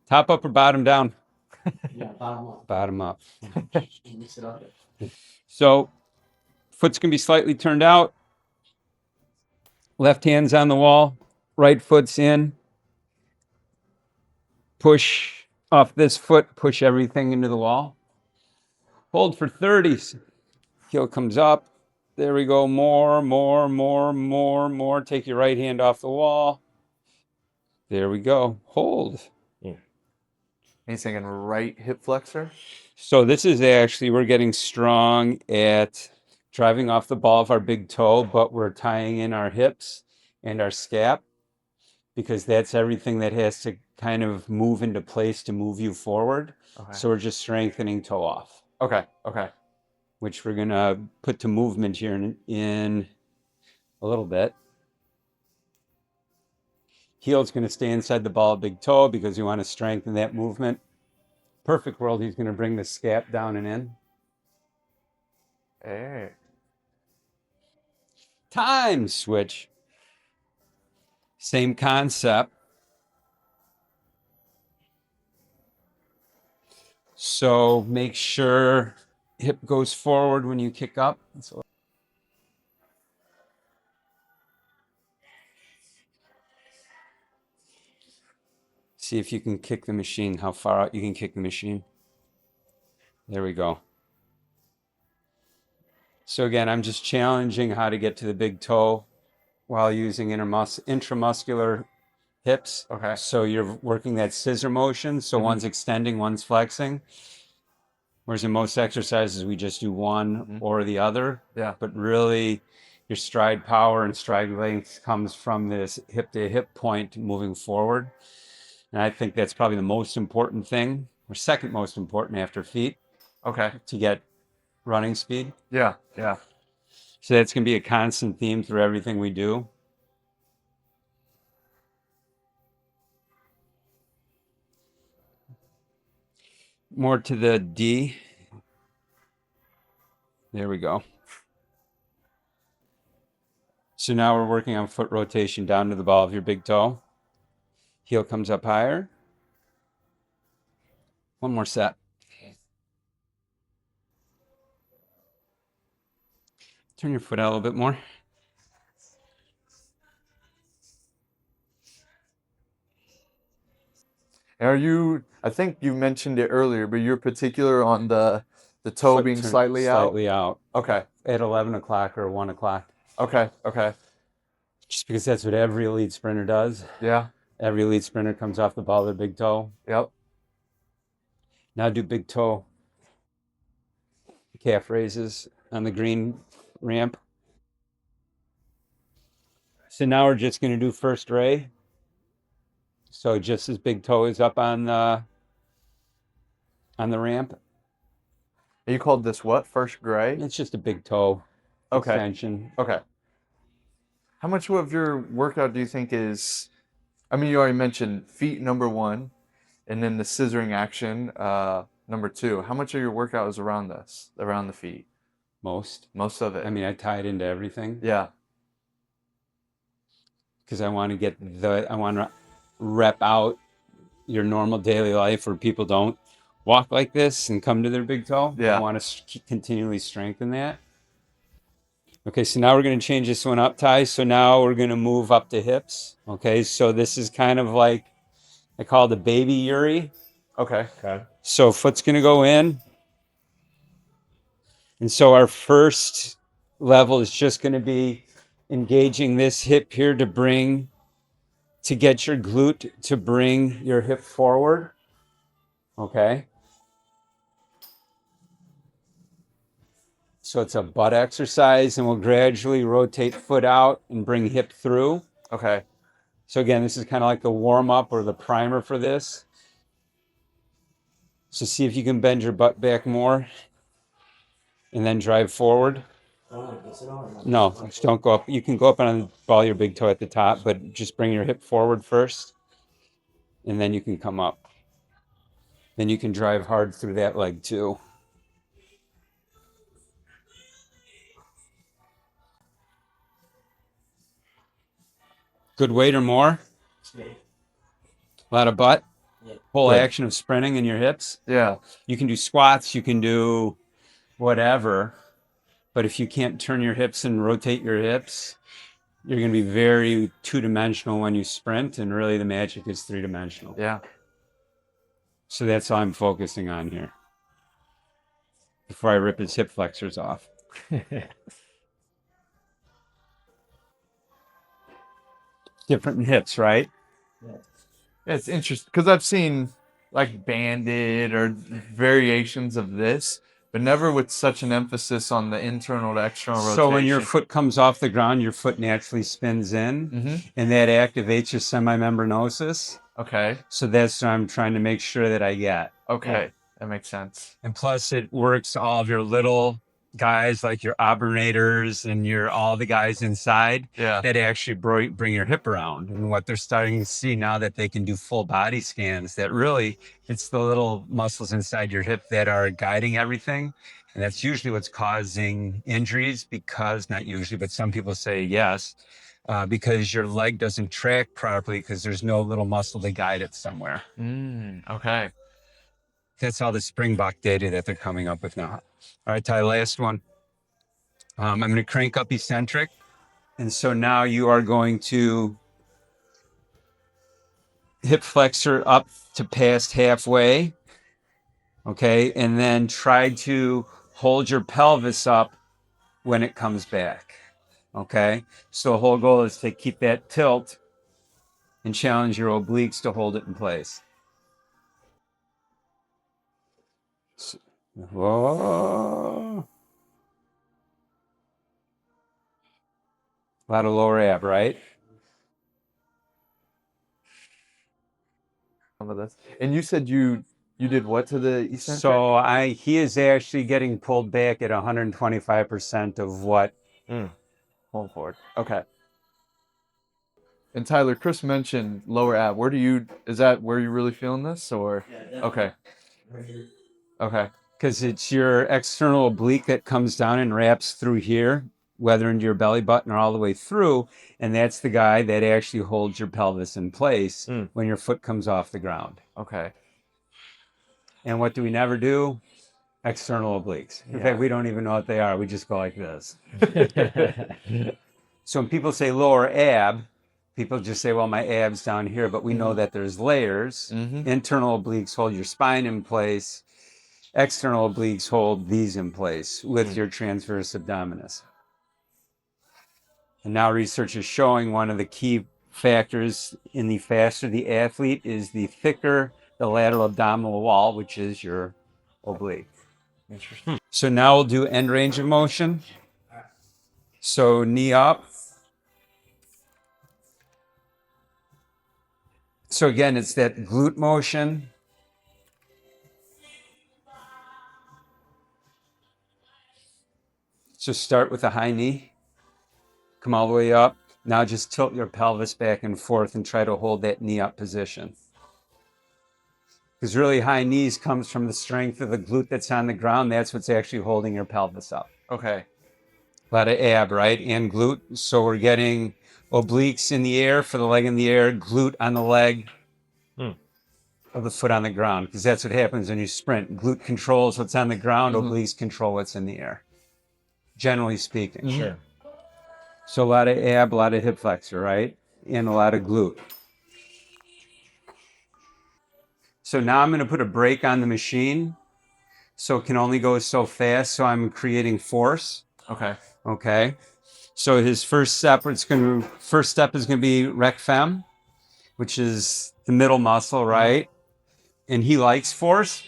Top up or bottom down? Yeah, bottom up. Bottom up. Mix it up. So foot's going to be slightly turned out. Left hand's on the wall. Right foot's in. Push off this foot. Push everything into the wall. Hold for 30. Heel comes up. There we go. More. Take your right hand off the wall. There we go. Hold. He's thinking right hip flexor. So this is actually, we're getting strong at driving off the ball of our big toe, but we're tying in our hips and our scap because that's everything that has to kind of move into place to move you forward. Okay. So we're just strengthening toe off. Okay. Which we're going to put to movement here in a little bit. Heel's going to stay inside the ball of big toe because we want to strengthen that movement. Perfect world, he's going to bring the scap down and in. Hey. Time switch. Same concept. So make sure hip goes forward when you kick up. See if you can kick the machine, how far out you can kick the machine. There we go. So again, I'm just challenging how to get to the big toe while using intramuscular hips. Okay. So you're working that scissor motion. So one's extending, one's flexing. Whereas in most exercises, we just do one or the other. Yeah. But really, your stride power and stride length comes from this hip to hip point moving forward. And I think that's probably the most important thing, or second most important after feet. Okay. To get running speed. Yeah. So that's going to be a constant theme through everything we do. More to the D. There we go. So now we're working on foot rotation down to the ball of your big toe. Heel comes up higher. One more set. Turn your foot out a little bit more. I think you mentioned it earlier, but you're particular on the toe being slightly out? Slightly out. Okay. At 11 o'clock or 1 o'clock. Okay. Just because that's what every elite sprinter does. Yeah. Every elite sprinter comes off the ball of their big toe. Yep. Now do big toe calf raises on the green ramp. So now we're just going to do first ray. So just as big toe is up on the ramp. You called this what? First gray? It's just a big toe extension. Okay. How much of your workout do you think is, I mean, you already mentioned feet number 1, and then the scissoring action number 2. How much of your workout is around the feet? Most of it. I mean, I tie it into everything. Yeah. Because I want to rep out your normal daily life where people don't walk like this and come to their big toe. Yeah. I want to continually strengthen that. Okay, so now we're going to change this one up, Ty. So now we're going to move up to hips. Okay, so this is kind of like, I call it the baby Yuri. Okay. So foot's going to go in. And so our first level is just going to be engaging this hip here to get your glute to bring your hip forward. Okay. So it's a butt exercise, and we'll gradually rotate foot out and bring hip through. Okay. So again, this is kind of like the warm-up or the primer for this. So see if you can bend your butt back more and then drive forward. No, just don't go up. You can go up on the ball of your big toe at the top, but just bring your hip forward first, and then you can come up. Then you can drive hard through that leg too. Good weight or more? A lot of butt? Yeah. whole Good. action of sprinting in your hips. Yeah. You can do squats, you can do whatever, but if you can't turn your hips and rotate your hips, you're going to be very two-dimensional when you sprint, and really the magic is three-dimensional. Yeah. So that's all I'm focusing on here before I rip his hip flexors off. Different hips, right? Yeah. It's interesting because I've seen like banded or variations of this, but never with such an emphasis on the internal to external rotation. So when your foot comes off the ground, your foot naturally spins in, Mm-hmm. and that activates your semimembranosus. Okay. So that's what I'm trying to make sure that I get. Okay. That makes sense. And plus it works all of your little guys, like your obernators and all the guys inside Yeah. that actually bring your hip around. And what they're starting to see now that they can do full body scans, that really it's the little muscles inside your hip that are guiding everything. And that's usually what's causing injuries because, not usually, but some people say yes, because your leg doesn't track properly because there's no little muscle to guide it somewhere. Okay. That's all the Springbok data that they're coming up with now. All right, Ty, last one. I'm going to crank up Eccentric. And so now you are going to hip flexor up to past halfway. Okay, and then try to hold your pelvis up when it comes back. Okay, so the whole goal is to keep that tilt and challenge your obliques to hold it in place. Whoa. A lot of lower ab, right? Some of this. And you said you did what to the eccentric? So he is actually getting pulled back at 125% of what. Pulling forward. Okay. And Tyler, Chris mentioned lower ab. Is that where you're really feeling this or? Yeah, definitely. Okay. Right here. Okay. Because it's your external oblique that comes down and wraps through here, whether into your belly button or all the way through. And that's the guy that actually holds your pelvis in place when your foot comes off the ground. Okay. And what do we never do? External obliques. In fact, we don't even know what they are. We just go like this. So when people say lower ab, people just say, well, my ab's down here. But we know that there's layers. Internal obliques hold your spine in place. External obliques hold these in place with your transverse abdominis. And now research is showing one of the key factors in the faster the athlete is the thicker the lateral abdominal wall, which is your oblique. Interesting. So now we'll do end range of motion. So knee up. So again, it's that glute motion. So start with a high knee. Come all the way up. Now just tilt your pelvis back and forth and try to hold that knee up position. Because really high knees comes from the strength of the glute that's on the ground. That's what's actually holding your pelvis up. Okay. A lot of ab, right? And glute. So we're getting obliques in the air for the leg in the air, glute on the leg of the foot on the ground. Because that's what happens when you sprint. Glute controls what's on the ground, obliques control what's in the air. Generally speaking. Sure. So a lot of ab, a lot of hip flexor, right? And a lot of glute. So now I'm going to put a brake on the machine. So it can only go so fast. So I'm creating force. Okay. Okay. So his first step is going to be rec fem, which is the middle muscle, right? And he likes force.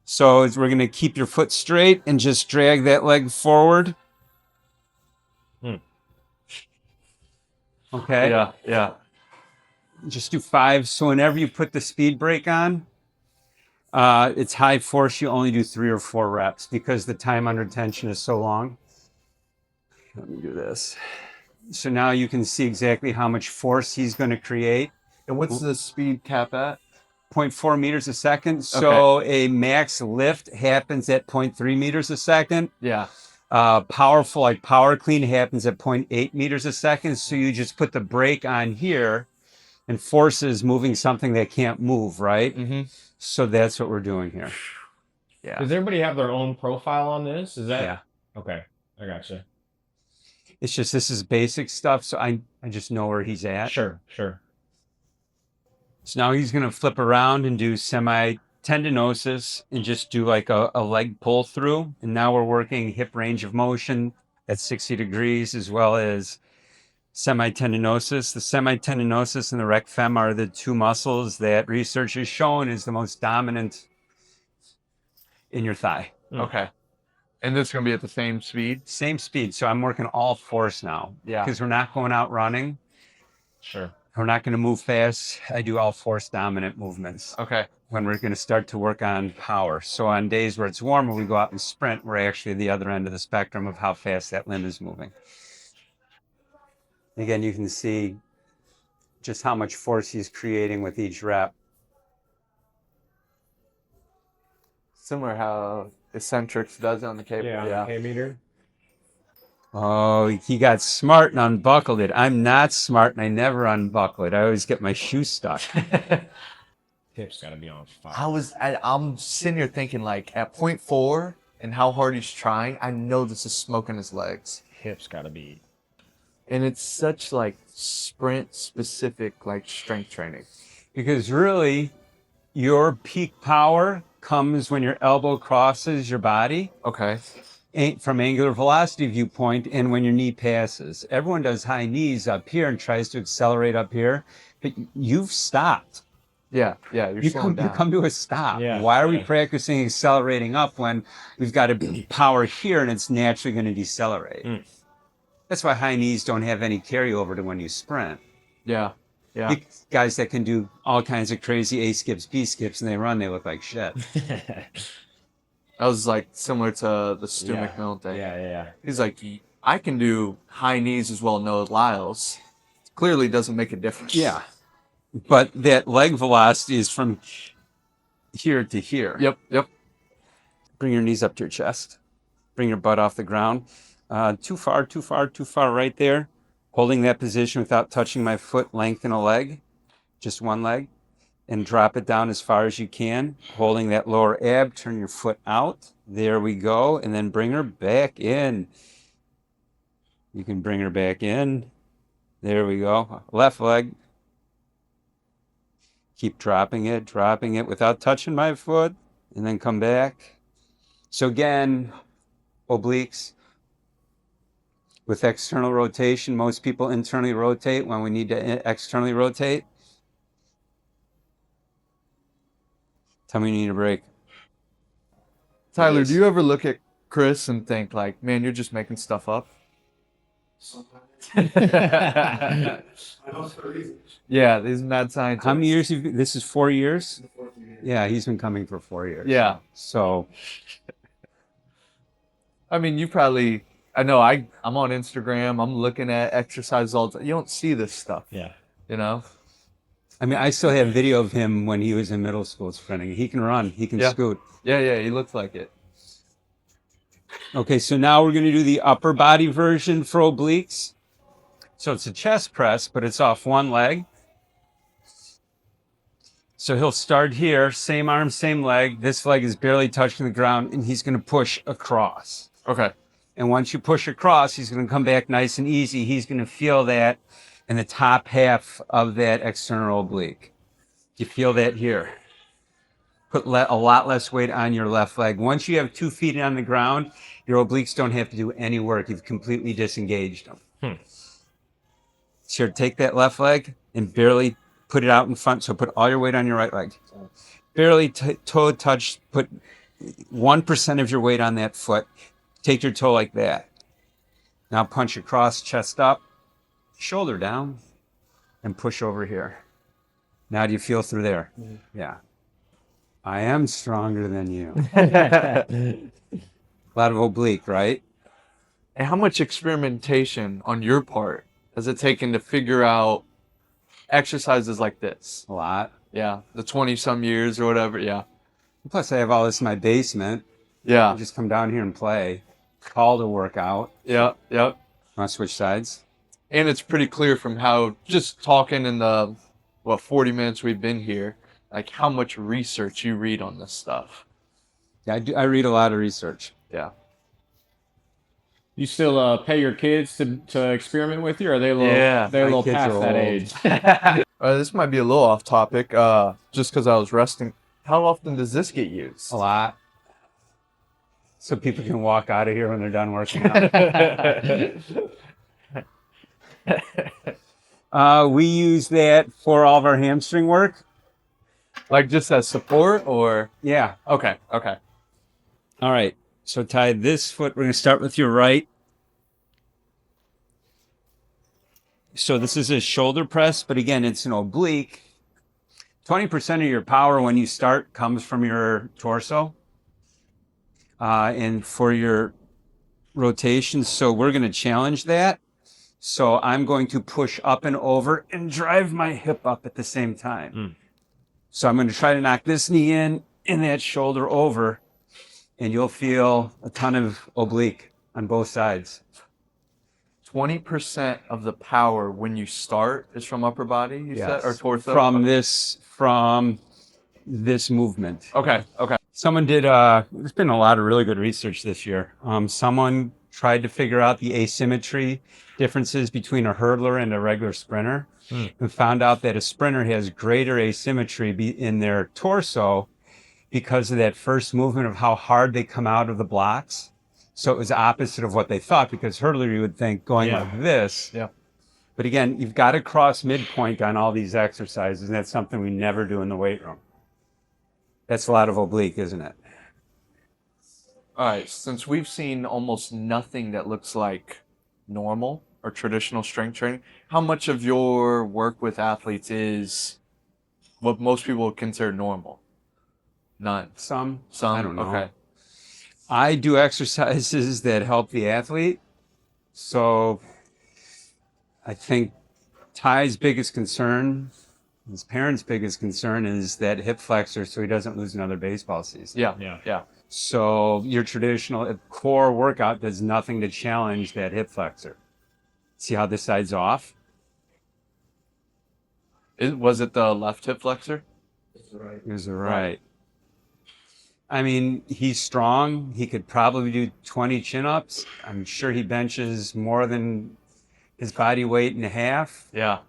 So we're going to keep your foot straight and just drag that leg forward. Okay. Yeah. Just do 5. So whenever you put the speed brake on, it's high force. You only do 3 or 4 reps because the time under tension is so long. Let me do this. So now you can see exactly how much force he's going to create. And what's the speed cap at? 0.4 meters a second. So a max lift happens at 0.3 meters a second. Yeah. Powerful, like power clean, happens at 0.8 meters a second. So you just put the brake on here And force is moving something that can't move, right? Mm-hmm. So that's what we're doing here. Yeah. Does everybody have their own profile on this? Is that Yeah. okay? I gotcha. It's just this is basic stuff, so I just know where he's at. Sure. So now he's gonna flip around and do semi-tendinosis and just do like a leg pull through. And now we're working hip range of motion at 60 degrees as well as semi-tendinosis. The semi-tendinosis and the rec fem are the two muscles that research has shown is the most dominant in your thigh. Okay. And this is gonna be at the same speed. Same speed. So I'm working all force now. Yeah. Because we're not going out running. Sure. We're not going to move fast. I do all force dominant movements Okay. when we're going to start to work on power. So on days where it's warmer, we go out and sprint. We're actually the other end of the spectrum of how fast that limb is moving. Again, you can see just how much force he's creating with each rep. Similar how Eccentric does on the cable. Yeah. K-meter. Oh, he got smart and unbuckled it. I'm not smart and I never unbuckle it. I always get my shoe stuck. Hip's got to be on fire. I'm sitting here thinking like at 0.4 and how hard he's trying, I know this is smoking his legs. Hip's got to be. And it's such like sprint specific like strength training. Because really, your peak power comes when your elbow crosses your body. Okay. From angular velocity viewpoint and when your knee passes. Everyone does high knees up here and tries to accelerate up here, but you've stopped. Yeah, you're You slowing down. come to a stop. Yeah, Why are we yeah. practicing accelerating up when we've got a power here and it's naturally going to decelerate? That's why high knees don't have any carryover to when you sprint. Yeah. You guys that can do all kinds of crazy A skips, B skips, and they run, they look like shit. That was like similar to the Stu Yeah. McMillan thing. Yeah. He's like, I can do high knees as well, no Lyles. Clearly doesn't make a difference. Yeah. But that leg velocity is from here to here. Yep. Bring your knees up to your chest. Bring your butt off the ground. Too far right there. Holding that position without touching my foot, lengthen a leg. Just one leg. And drop it down as far as you can. Holding that lower ab, turn your foot out. There we go. And then bring her back in. You can bring her back in. There we go. Left leg. Keep dropping it without touching my foot. And then come back. So again, obliques. With external rotation, most people internally rotate when we need to externally rotate. Tell me you need a break. Tyler, do you ever look at Chris and think like, man, you're just making stuff up? Sometimes. I know it's for a reason. Yeah, these mad scientists. How many years? This is 4 years? The fourth year. Yeah, he's been coming for 4 years. Yeah. So, I mean, you probably, I know I'm on Instagram. I'm looking at exercises all the time. You don't see this stuff, Yeah. you know? I mean, I still have video of him when he was in middle school sprinting. He can run. He can Yeah. scoot. Yeah, he looks like it. Okay, so now we're going to do the upper body version for obliques. So it's a chest press, but it's off one leg. So he'll start here, same arm, same leg. This leg is barely touching the ground, and he's going to push across. Okay. And once you push across, he's going to come back nice and easy. He's going to feel that in the top half of that external oblique. You feel that here. Put a lot less weight on your left leg. Once you have 2 feet on the ground, your obliques don't have to do any work. You've completely disengaged them. So take that left leg and barely put it out in front. So put all your weight on your right leg. Barely toe touch. Put 1% of your weight on that foot. Take your toe like that. Now punch across, chest up, shoulder down, and push over here. Now do you feel through there? Yeah. I am stronger than you. A lot of oblique, right? And how much experimentation on your part has it taken to figure out exercises like this? A lot. Yeah, the 20-some years or whatever, yeah. Plus, I have all this in my basement. I Yeah, just come down here and play. Call to work out. yeah. Want to switch sides? And it's pretty clear from how just talking in the 40 minutes we've been here, like how much research you read on this stuff. Yeah, I read a lot of research. Yeah. You still pay your kids to experiment with you, or are they a little Yeah, they're a my little kids past are that old. age? This might be a little off topic, just because I was resting. How often does this get used? A lot. So people can walk out of here when they're done working out. We use that for all of our hamstring work. Like just as support or? Yeah. Okay. All right. So Ty, this foot, we're going to start with your right. So this is a shoulder press, but again, it's an oblique. 20% of your power when you start comes from your torso. And for your rotation, so we're going to challenge that. So I'm going to push up and over and drive my hip up at the same time. So I'm going to try to knock this knee in and that shoulder over, and you'll feel a ton of oblique on both sides. 20% of the power when you start is from upper body, you said, or torso? From this movement. Okay. Someone did, there's been a lot of really good research this year. Someone tried to figure out the asymmetry differences between a hurdler and a regular sprinter and found out that a sprinter has greater asymmetry in their torso because of that first movement of how hard they come out of the blocks. So it was opposite of what they thought, because hurdler, you would think going like this. Yeah. But again, you've got to cross midpoint on all these exercises, and that's something we never do in the weight room. That's a lot of oblique, isn't it? All right. Since we've seen almost nothing that looks like normal or traditional strength training, how much of your work with athletes is what most people would consider normal? None. Some. Some. I don't know. Okay. I do exercises that help the athlete. So I think Ty's biggest concern, his parents' biggest concern, is that hip flexor so he doesn't lose another baseball season. Yeah. So your traditional core workout does nothing to challenge that hip flexor. See how this side's off? Was it the left hip flexor? It was right. I mean, he's strong. He could probably do 20 chin-ups. I'm sure he benches more than his body weight and a half. Yeah.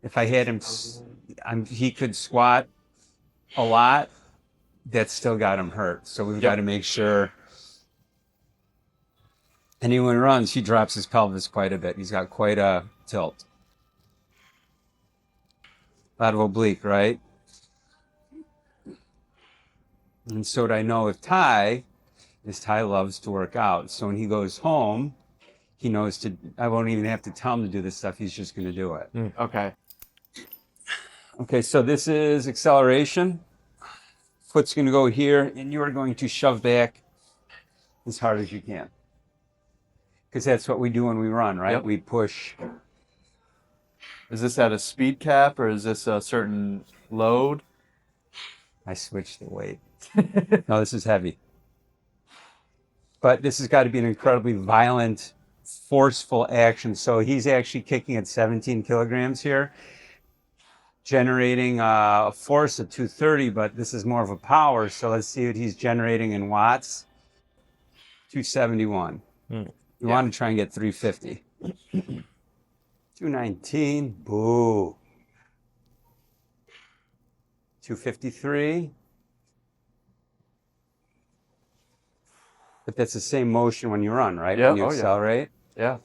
If I had him, he could squat a lot. That still got him hurt. So we've got to make sure. And when he runs, he drops his pelvis quite a bit. He's got quite a tilt. A lot of oblique, right? And so what I know with Ty is Ty loves to work out. So when he goes home, he knows I won't even have to tell him to do this stuff. He's just going to do it. Okay. Okay, so this is acceleration. Foot's going to go here, and you are going to shove back as hard as you can. Because that's what we do when we run, right? Yep. We push. Is this at a speed cap or is this a certain load? I switched the weight. No, this is heavy. But this has got to be an incredibly violent, forceful action. So he's actually kicking at 17 kilograms here, generating a force of 230, but this is more of a power. So let's see what he's generating in watts. 271. You want to try and get 350. 219. Boo. 253. But that's the same motion when you run, right? Yeah. When you accelerate. Yeah.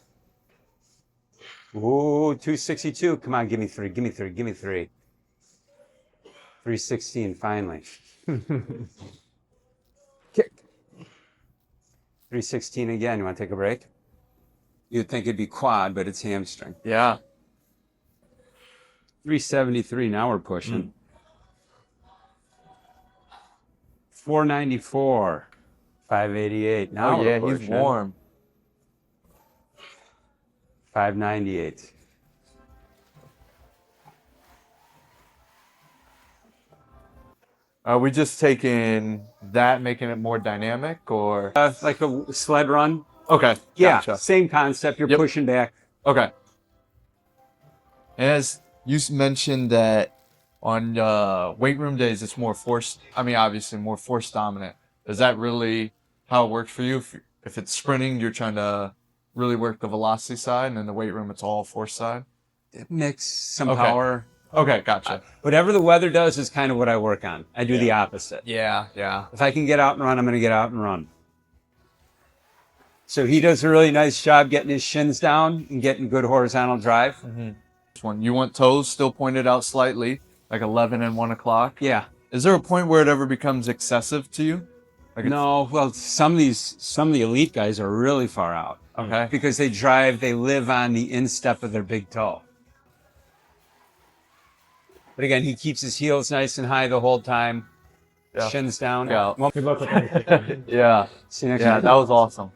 Ooh, 262. Come on, give me three. 316, finally. Kick. 316 again. You want to take a break? You'd think it'd be quad, but it's hamstring. Yeah. 373. Now we're pushing. 494. 588. Now we're pushing. He's warm. 598. Are we just taking that, making it more dynamic, or? Like a sled run. Okay. Yeah, Gotcha. same concept. You're pushing back. Okay. And as you mentioned that On weight room days, it's more force. I mean, obviously more force dominant. Is that really how it works for you? If it's sprinting, you're trying to really work the velocity side, and in the weight room, it's all force side. Mix some Okay. power. Okay, gotcha. Whatever the weather does is kind of what I work on. I do the opposite. Yeah. If I can get out and run, I'm going to get out and run. So he does a really nice job getting his shins down and getting good horizontal drive. This one, you want toes still pointed out slightly, like 11 and 1 o'clock. Yeah. Is there a point where it ever becomes excessive to you? Like No, well, some of the elite guys are really far out. Okay. Because they live on the instep of their big toe. But again, he keeps his heels nice and high the whole time. Yeah. Shins down. Yeah. Well, Good luck with that. Yeah. see you next Yeah, time. that was awesome.